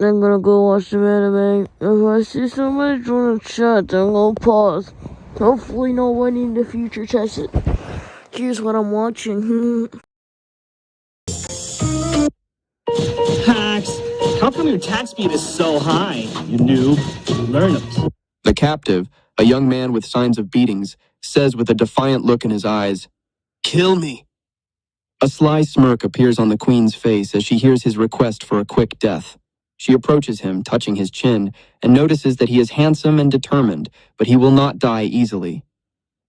I'm gonna go watch some anime. If I see somebody join the chat, then I'll pause. Hopefully no one in the future tests it. Here's what I'm watching. Hacks, how come your attack speed is so high, you noob? Learn it. The captive, a young man with signs of beatings, says with a defiant look in his eyes, "Kill me." A sly smirk appears on the queen's face as she hears his request for a quick death. She approaches him, touching his chin, and notices that he is handsome and determined, but he will not die easily.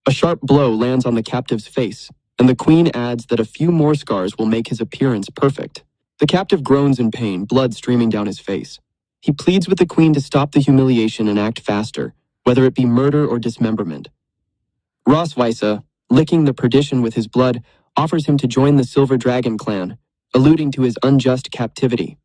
A sharp blow lands on the captive's face, and the queen adds that a few more scars will make his appearance perfect. The captive groans in pain, blood streaming down his face. He pleads with the queen to stop the humiliation and act faster, whether it be murder or dismemberment. Rosweise, licking the perdition with his blood, offers him to join the Silver Dragon clan, alluding to his unjust captivity.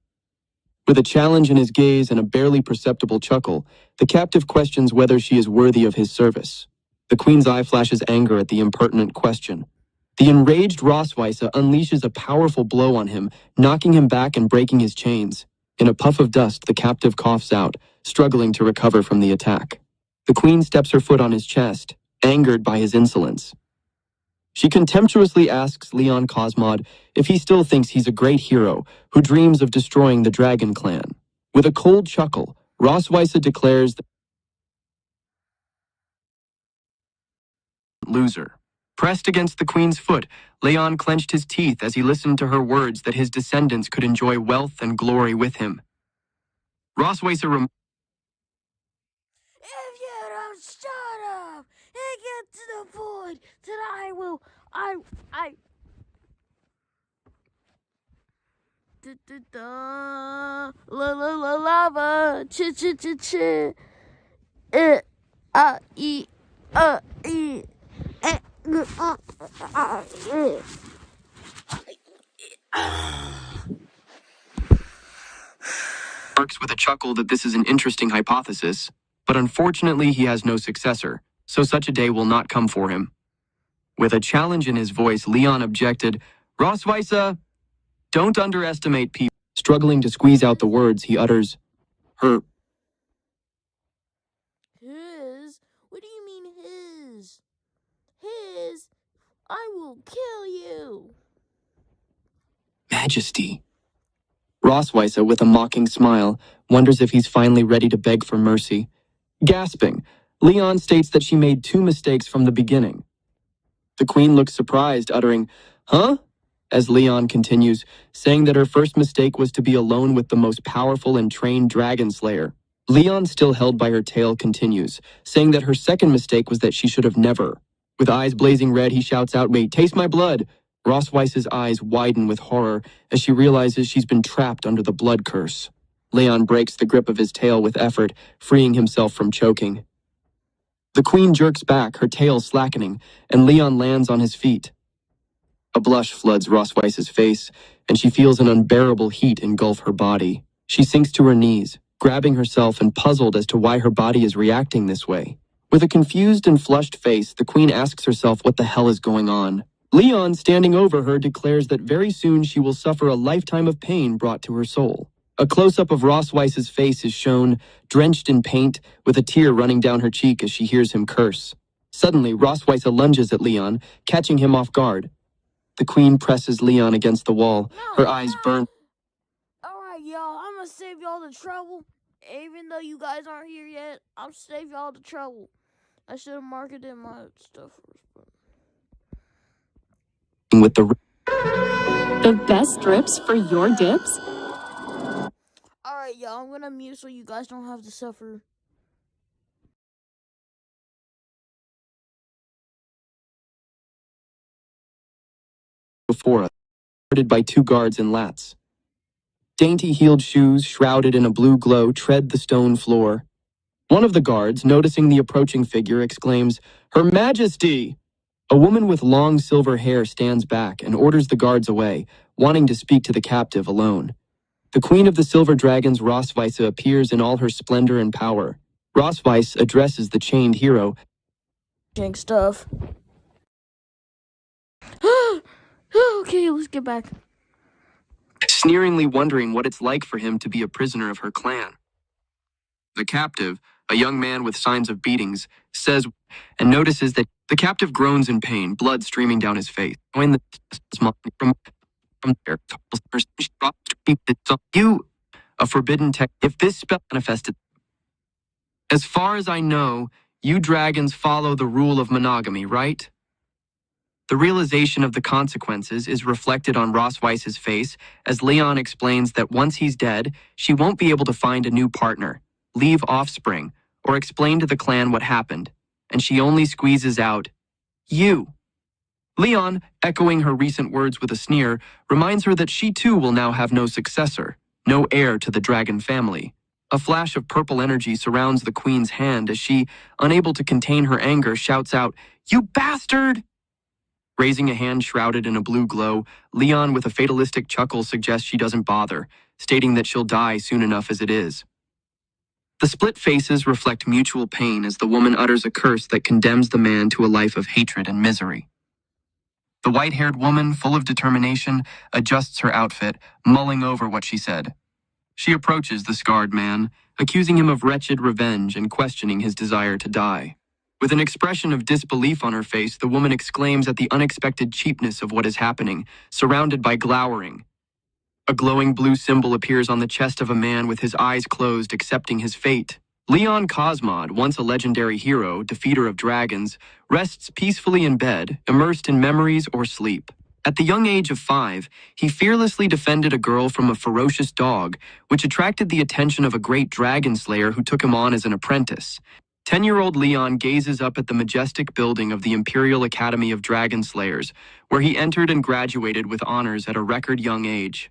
With a challenge in his gaze and a barely perceptible chuckle, the captive questions whether she is worthy of his service. The queen's eye flashes anger at the impertinent question. The enraged Rosweise unleashes a powerful blow on him, knocking him back and breaking his chains. In a puff of dust, the captive coughs out, struggling to recover from the attack. The queen steps her foot on his chest, angered by his insolence. She contemptuously asks Leon Cosmod if he still thinks he's a great hero who dreams of destroying the Dragon Clan. With a cold chuckle, Rosweise declares that loser. Pressed against the queen's foot, Leon clenched his teeth as he listened to her words that his descendants could enjoy wealth and glory with him. Rosweise If you don't shut up and get to the point, then I will. La la la lava, chi chi chi chi, e remarks with a chuckle that this is an interesting hypothesis, but unfortunately he has no successor, so such a day will not come for him. With a challenge in his voice, Leon objected, "Rosweise, don't underestimate people." Struggling to squeeze out the words, he utters, "Her." His? What do you mean his? His? I will kill you. Majesty. Rosweise, with a mocking smile, wonders if he's finally ready to beg for mercy. Gasping, Leon states that she made 2 mistakes from the beginning. The queen looks surprised, uttering, "Huh?" as Leon continues, saying that her first mistake was to be alone with the most powerful and trained dragon slayer. Leon, still held by her tail, continues, saying that her second mistake was that she should have never. With eyes blazing red, he shouts out, "Wait, taste my blood!" Rosweise's eyes widen with horror as she realizes she's been trapped under the blood curse. Leon breaks the grip of his tail with effort, freeing himself from choking. The queen jerks back, her tail slackening, and Leon lands on his feet. A blush floods Rosweise's face, and she feels an unbearable heat engulf her body. She sinks to her knees, grabbing herself and puzzled as to why her body is reacting this way. With a confused and flushed face, the queen asks herself what the hell is going on. Leon, standing over her, declares that very soon she will suffer a lifetime of pain brought to her soul. A close-up of Rosweise's face is shown, drenched in paint, with a tear running down her cheek as she hears him curse. Suddenly, Rosweise lunges at Leon, catching him off guard. The queen presses Leon against the wall. Her eyes burn. Alright, y'all, I'm gonna save y'all the trouble. Even though you guys aren't here yet, I'll save y'all the trouble. I should have marketed my stuff first. With the best strips for your dips? Alright, y'all, I'm gonna mute so you guys don't have to suffer. Before us, guarded by 2 guards in lats. Dainty-heeled shoes, shrouded in a blue glow, tread the stone floor. One of the guards, noticing the approaching figure, exclaims, "Her Majesty!" A woman with long silver hair stands back and orders the guards away, wanting to speak to the captive alone. The Queen of the Silver Dragons, Rosweisse, appears in all her splendor and power. Rosweisse addresses the chained hero. Stuff. Okay, let's get back. Sneeringly wondering what it's like for him to be a prisoner of her clan. The captive, a young man with signs of beatings, says and notices that the captive groans in pain, blood streaming down his face. When the from there, you, a forbidden tech. If this spell manifested, as far as I know, you dragons follow the rule of monogamy, right? The realization of the consequences is reflected on Rosweisse's face as Leon explains that once he's dead, she won't be able to find a new partner, leave offspring, or explain to the clan what happened, and she only squeezes out, "You." Leon, echoing her recent words with a sneer, reminds her that she too will now have no successor, no heir to the dragon family. A flash of purple energy surrounds the queen's hand as she, unable to contain her anger, shouts out, "You bastard!" Raising a hand shrouded in a blue glow, Leon with a fatalistic chuckle suggests she doesn't bother, stating that she'll die soon enough as it is. The split faces reflect mutual pain as the woman utters a curse that condemns the man to a life of hatred and misery. The white-haired woman, full of determination, adjusts her outfit, mulling over what she said. She approaches the scarred man, accusing him of wretched revenge and questioning his desire to die. With an expression of disbelief on her face, the woman exclaims at the unexpected cheapness of what is happening, surrounded by glowering. A glowing blue symbol appears on the chest of a man with his eyes closed, accepting his fate. Leon Cosmod, once a legendary hero, defeater of dragons, rests peacefully in bed, immersed in memories or sleep. At the young age of 5, he fearlessly defended a girl from a ferocious dog, which attracted the attention of a great dragon slayer who took him on as an apprentice. 10-year-old Leon gazes up at the majestic building of the Imperial Academy of Dragon Slayers, where he entered and graduated with honors at a record young age.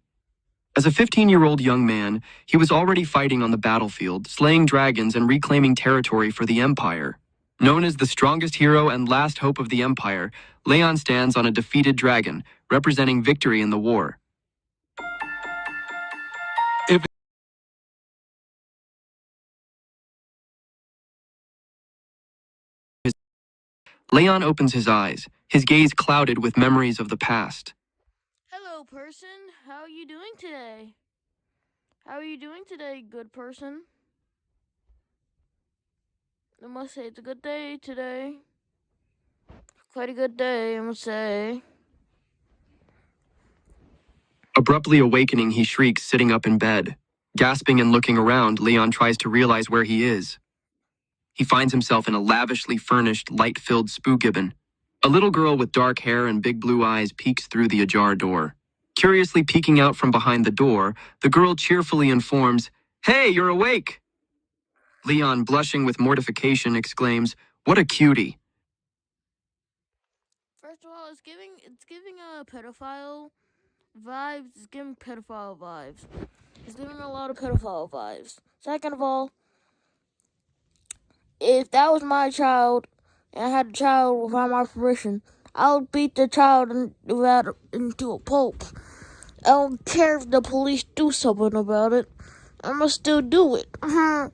As a 15-year-old young man, he was already fighting on the battlefield, slaying dragons and reclaiming territory for the Empire. Known as the strongest hero and last hope of the Empire, Leon stands on a defeated dragon, representing victory in the war. Leon opens his eyes, his gaze clouded with memories of the past. Hello, person. How are you doing today? How are you doing today, good person? I must say it's a good day today. Quite a good day, I must say. Abruptly awakening, he shrieks, sitting up in bed. Gasping and looking around, Leon tries to realize where he is. He finds himself in a lavishly furnished, light-filled spoogibbon. A little girl with dark hair and big blue eyes peeks through the ajar door. Curiously peeking out from behind the door, the girl cheerfully informs, "Hey, you're awake!" Leon, blushing with mortification, exclaims, "What a cutie!" First of all, it's giving a pedophile vibes. It's giving pedophile vibes. It's giving a lot of pedophile vibes. Second of all, if that was my child and I had a child without my permission, I would beat the child into a pulp. I don't care if the police do something about it. I'ma still do it. I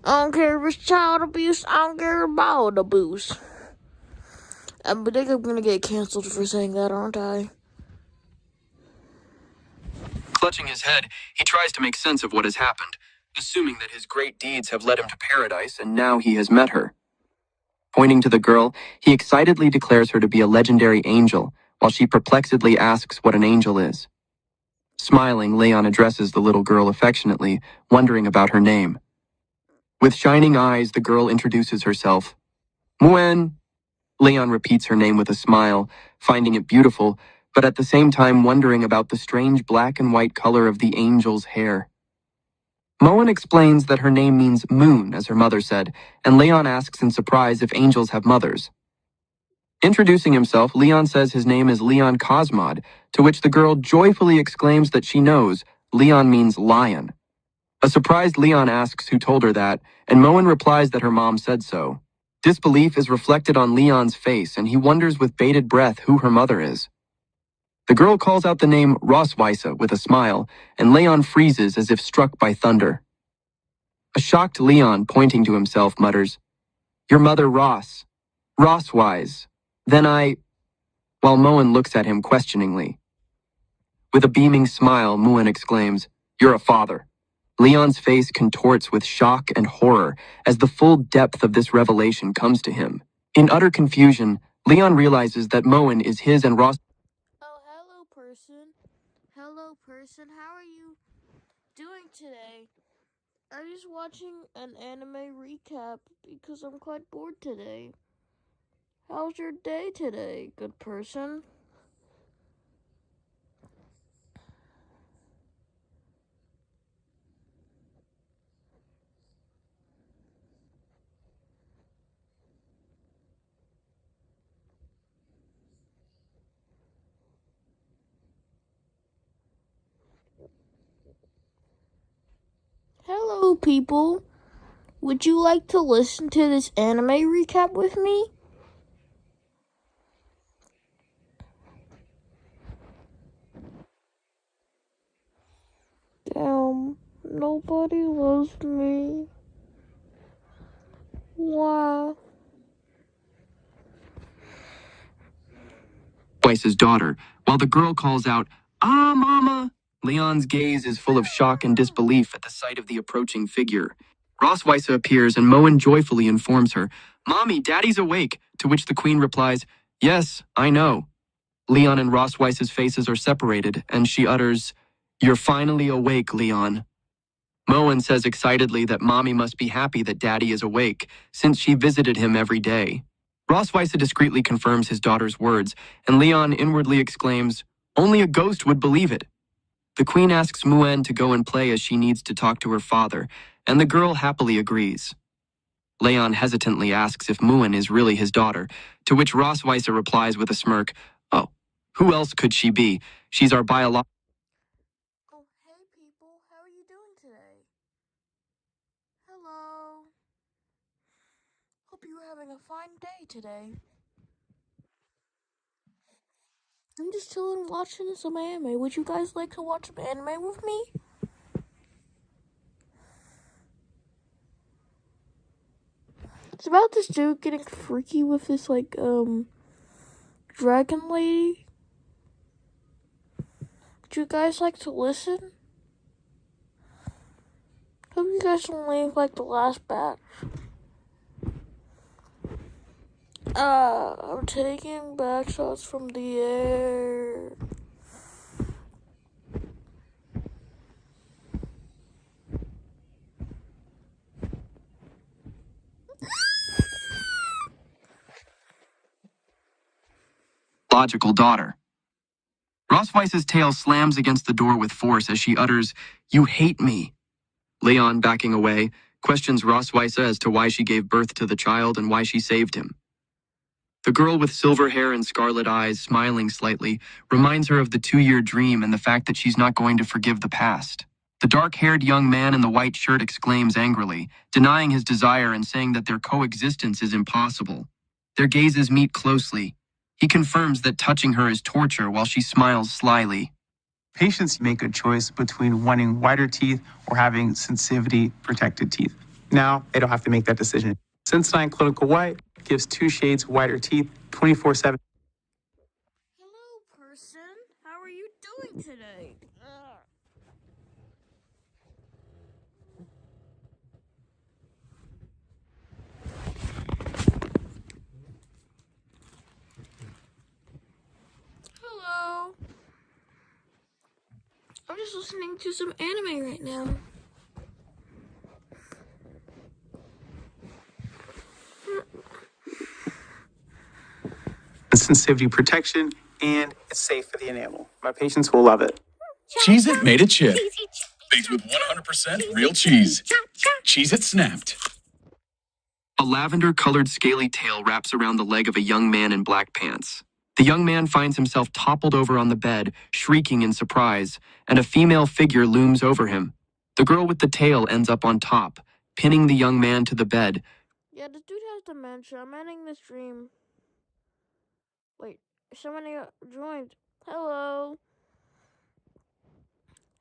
don't care if it's child abuse. I don't care about abuse. I think I'm gonna get canceled for saying that, aren't I? Clutching his head, he tries to make sense of what has happened, assuming that his great deeds have led him to paradise and now he has met her. Pointing to the girl, he excitedly declares her to be a legendary angel, while she perplexedly asks what an angel is. Smiling, Leon addresses the little girl affectionately, wondering about her name. With shining eyes, the girl introduces herself. Muen. Leon repeats her name with a smile, finding it beautiful, but at the same time wondering about the strange black and white color of the angel's hair. Moen explains that her name means moon, as her mother said, and Leon asks in surprise if angels have mothers. Introducing himself, Leon says his name is Leon Cosmod, to which the girl joyfully exclaims that she knows Leon means lion. A surprised Leon asks who told her that, and Moen replies that her mom said so. Disbelief is reflected on Leon's face, and he wonders with bated breath who her mother is. The girl calls out the name Rosweise with a smile, and Leon freezes as if struck by thunder. A shocked Leon, pointing to himself, mutters, "Your mother Ross. Rosswise. Then while Moen looks at him questioningly. With a beaming smile, Moen exclaims, "You're a father." Leon's face contorts with shock and horror as the full depth of this revelation comes to him. In utter confusion, Leon realizes that Moen is his and Ross. Oh, hello, person. Hello, person. How are you doing today? I'm just watching an anime recap because I'm quite bored today. How's your day today, good person? Hello, people. Would you like to listen to this anime recap with me? Damn, nobody loves me. Why? Weiss's daughter, while the girl calls out, "Ah, Mama!" Leon's gaze is full of shock and disbelief at the sight of the approaching figure. Ross Weisse appears and Moen joyfully informs her, "Mommy, Daddy's awake," to which the queen replies, "Yes, I know." Leon and Ross Weiss's faces are separated, and she utters, "You're finally awake, Leon." Moen says excitedly that Mommy must be happy that Daddy is awake, since she visited him every day. Ross Weisse discreetly confirms his daughter's words, and Leon inwardly exclaims, "Only a ghost would believe it." The queen asks Muen to go and play as she needs to talk to her father, and the girl happily agrees. Leon hesitantly asks if Muen is really his daughter, to which Ross Weisse replies with a smirk, "Oh, who else could she be? She's our biological..." Oh, hey people, how are you doing today? Hello. Hope you're having a fine day today. I'm just chilling watching some anime. Would you guys like to watch some anime with me? It's about this dude getting freaky with this, dragon lady. Would you guys like to listen? Hope you guys don't leave like the last batch. I'm taking back shots from the air. Daughter. Ross Weiss's tail slams against the door with force as she utters, "You hate me." Leon, backing away, questions Ross Weisse as to why she gave birth to the child and why she saved him. The girl with silver hair and scarlet eyes, smiling slightly, reminds her of the 2-year dream and the fact that she's not going to forgive the past. The dark-haired young man in the white shirt exclaims angrily, denying his desire and saying that their coexistence is impossible. Their gazes meet closely. He confirms that touching her is torture while she smiles slyly. Patients make a choice between wanting whiter teeth or having sensitivity protected teeth. Now, they don't have to make that decision. Sensodyne Clinical White gives 2 shades whiter teeth 24/7. Hello, person. How are you doing today? I'm just listening to some anime right now. Sensitivity protection, and it's safe for the enamel. My patients will love it. Cheez-It made a chip. Baked with 100% real cheese. Cheez-It snapped. A lavender-colored scaly tail wraps around the leg of a young man in black pants. The young man finds himself toppled over on the bed, shrieking in surprise, and a female figure looms over him. The girl with the tail ends up on top, pinning the young man to the bed. Yeah, this dude has dementia. I'm ending the stream. Wait, somebody joined. Hello.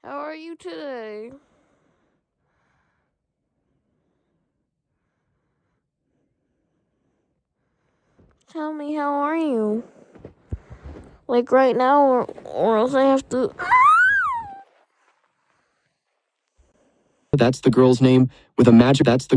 How are you today? Tell me, how are you? Like right now, or else I have to... That's the girl's name with a magical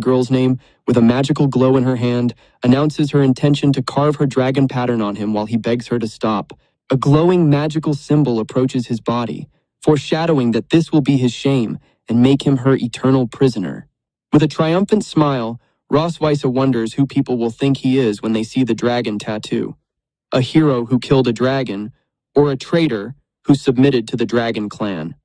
glow in her hand, announces her intention to carve her dragon pattern on him while he begs her to stop. A glowing magical symbol approaches his body, foreshadowing that this will be his shame and make him her eternal prisoner. With a triumphant smile, Ross Weisse wonders who people will think he is when they see the dragon tattoo. A hero who killed a dragon, or a traitor who submitted to the dragon clan.